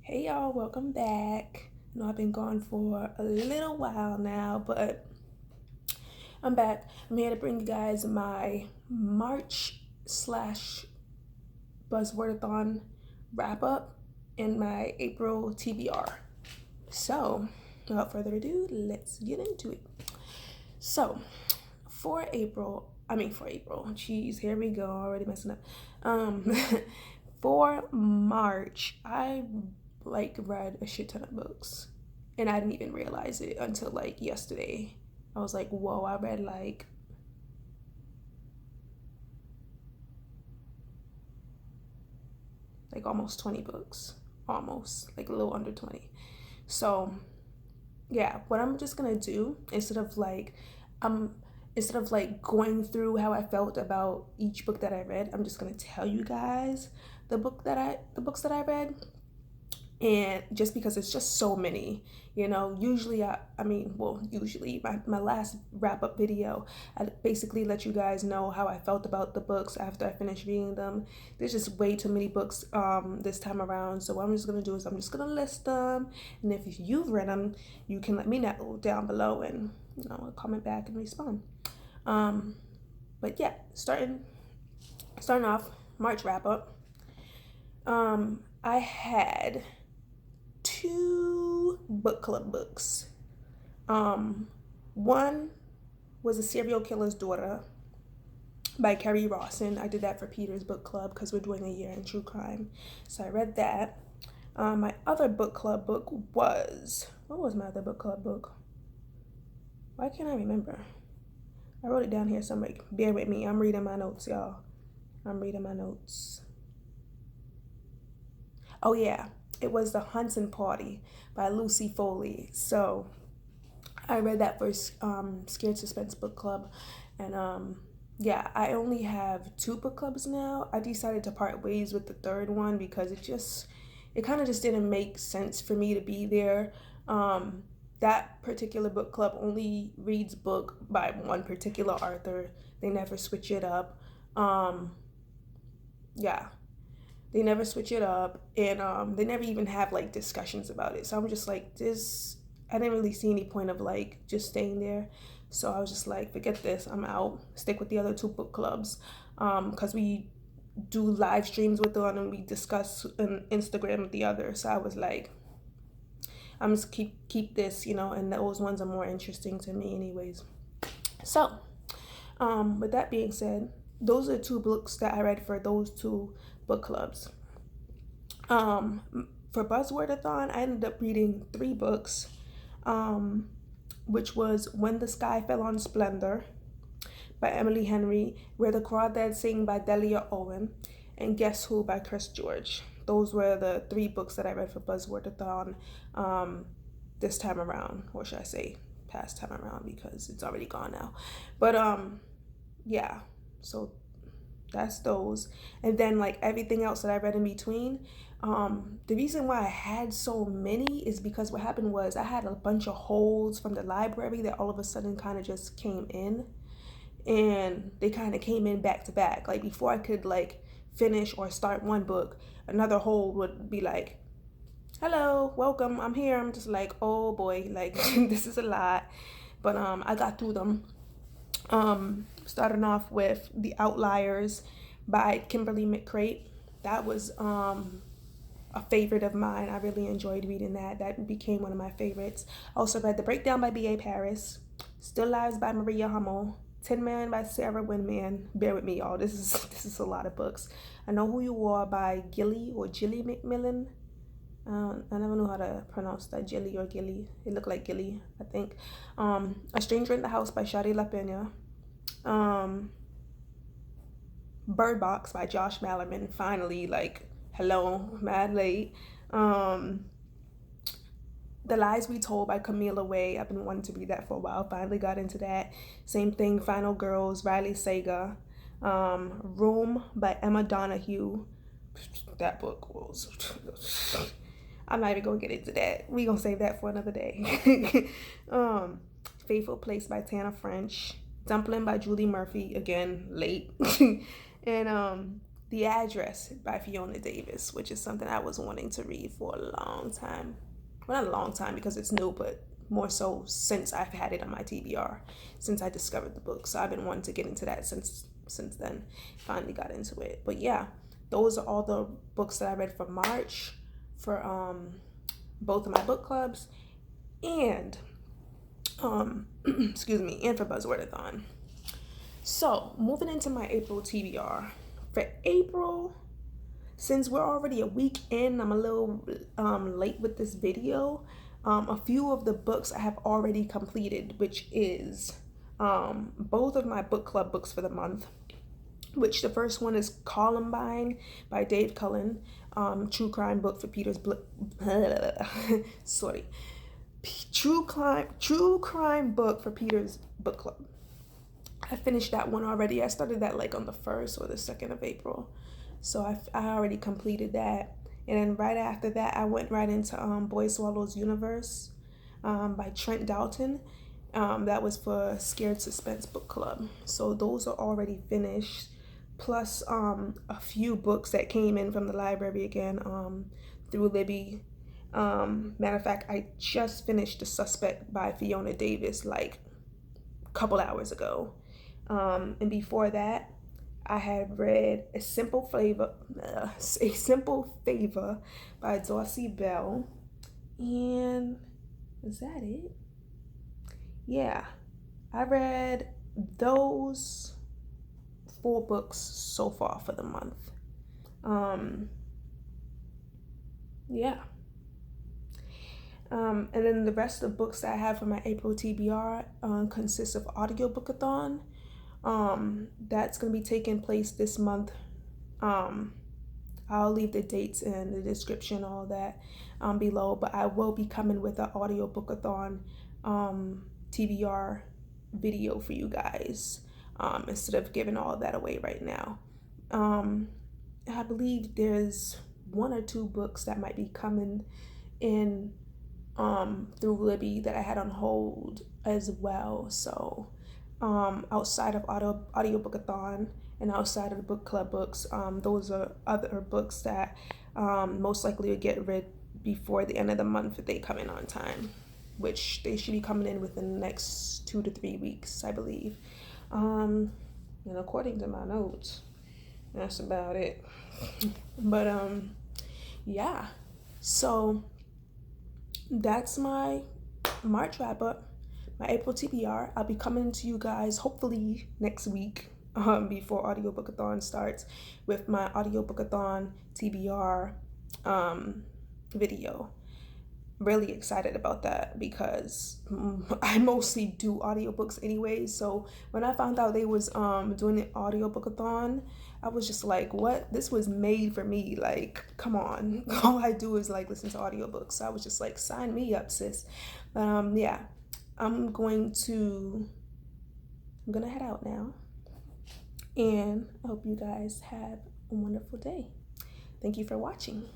Hey y'all, welcome back. I know I've been gone for a little while now, but I'm back. I'm here to bring you guys my March/Buzzwordathon wrap up and my April TBR. So, without further ado, let's get into it. So, for April, jeez, here we go, already messing up. For March, I read a shit ton of books, and I didn't even realize it until yesterday. I was like, whoa, I read almost 20 books, almost a little under 20. So yeah, what I'm just gonna do instead of going through how I felt about each book that I read, I'm just gonna tell you guys the books that I read. And just because it's just so many, usually usually my last wrap up video, I basically let you guys know how I felt about the books after I finished reading them. There's just way too many books this time around, so what I'm just gonna do is I'm just gonna list them, and if you've read them, you can let me know down below, and comment back and respond. But yeah, starting off March wrap up. I had two book club books. One was A Serial Killer's Daughter by Kerri Rawson. I did that for Peter's book club because we're doing a year in true crime. So I read that. My other book club book was, what was my other book club book? Why can't I remember? I wrote it down here somewhere. Bear with me. I'm reading my notes, y'all. I'm reading my notes. Oh yeah, it was The Hunting Party by Lucy Foley. So I read that for Scared Suspense Book Club. And yeah, I only have two book clubs now. I decided to part ways with the third one because it kind of just didn't make sense for me to be there. That particular book club only reads book by one particular author. They never switch it up. Yeah. They never switch it up, and they never even have discussions about it. So I'm just like, this, I didn't really see any point of just staying there. So I was just like, forget this, I'm out. Stick with the other two book clubs, because we do live streams with one and we discuss on Instagram with the other. So I was like, I'm just keep this, and those ones are more interesting to me anyways. So with that being said, those are two books that I read for those two book clubs. For Buzzwordathon, I ended up reading three books, which was When the Sky Fell on Splendor by Emily Henry, Where the Crawdads Sing by Delia Owens, and Guess Who by Chris George. Those were the three books that I read for Buzzwordathon this time around, or should I say past time around, because it's already gone now. But yeah, so that's those. And then everything else that I read in between, the reason why I had so many is because what happened was I had a bunch of holds from the library that all of a sudden kind of just came in, and they kind of came in back to back. Before I could finish or start one book, another hold would be like, hello, welcome, I'm here. I'm just like, oh boy, this is a lot. But I got through them. Starting off with The Outliers by Kimberly McCreight. That was a favorite of mine. I really enjoyed reading that. That became one of my favorites. I also read The Breakdown by B.A. Paris, Still Lives by Maria Hummel, Tin Man by Sarah Winman. Bear with me, y'all. This is a lot of books. I Know Who You Are by Gilly or Gilly Macmillan. I never know how to pronounce that, Gilly or Gilly. It looked like Gilly, I think. A Stranger in the House by Shari Lapena. Bird Box by Josh Malerman. Finally, hello, mad late. The Lies We Told by Camilla Way. I've been wanting to read that for a while. Finally got into that. Same thing, Final Girls, Riley Saga. Room by Emma Donoghue. That book was... I'm not even gonna get into that. We gonna save that for another day. Faithful Place by Tana French. Dumplin'by by Julie Murphy. Again, late. And The Address by Fiona Davis, which is something I was wanting to read for a long time. Well, not a long time because it's new, but more so since I've had it on my TBR, since I discovered the book. So I've been wanting to get into that since then. Finally got into it. But yeah, those are all the books that I read for March, for both of my book clubs, and excuse me, and for Buzzwordathon. So moving into my April TBR. For April, since we're already a week in, I'm a little late with this video. A few of the books I have already completed, which is both of my book club books for the month, which the first one is Columbine by Dave Cullen, true crime book for Peter's true crime book for Peter's book club. I finished that one already. I started that like on the 1st or the 2nd of April. So I already completed that. And then right after that, I went right into Boy Swallows Universe by Trent Dalton. That was for Scared Suspense Book Club. So those are already finished. Plus a few books that came in from the library again through Libby. Matter of fact, I just finished The Suspect by Fiona Davis like a couple hours ago. And before that, I had read A Simple Favor by Darcey Bell. And is that it? Yeah, I read those 4 books so far for the month. Yeah. And then the rest of the books that I have for my April TBR consists of Audiobookathon. That's going to be taking place this month. I'll leave the dates in the description, all that below, but I will be coming with an Audiobookathon TBR video for you guys instead of giving all that away right now. I believe there's 1 or 2 books that might be coming in through Libby that I had on hold as well. So outside of Audiobookathon and outside of the book club books, those are other books that most likely will get read before the end of the month if they come in on time, which they should be coming in within the next 2 to 3 weeks, I believe. And according to my notes, that's about it. But yeah, so that's my March wrap up, my April TBR. I'll be coming to you guys hopefully next week before Audiobookathon starts with my Audiobookathon TBR video. Really excited about that because I mostly do audiobooks anyway. So when I found out they was doing an Audiobookathon, I was just like, what? This was made for me. Like, come on. All I do is like listen to audiobooks. So I was just like, sign me up, sis. Yeah, I'm gonna head out now, and I hope you guys have a wonderful day. Thank you for watching.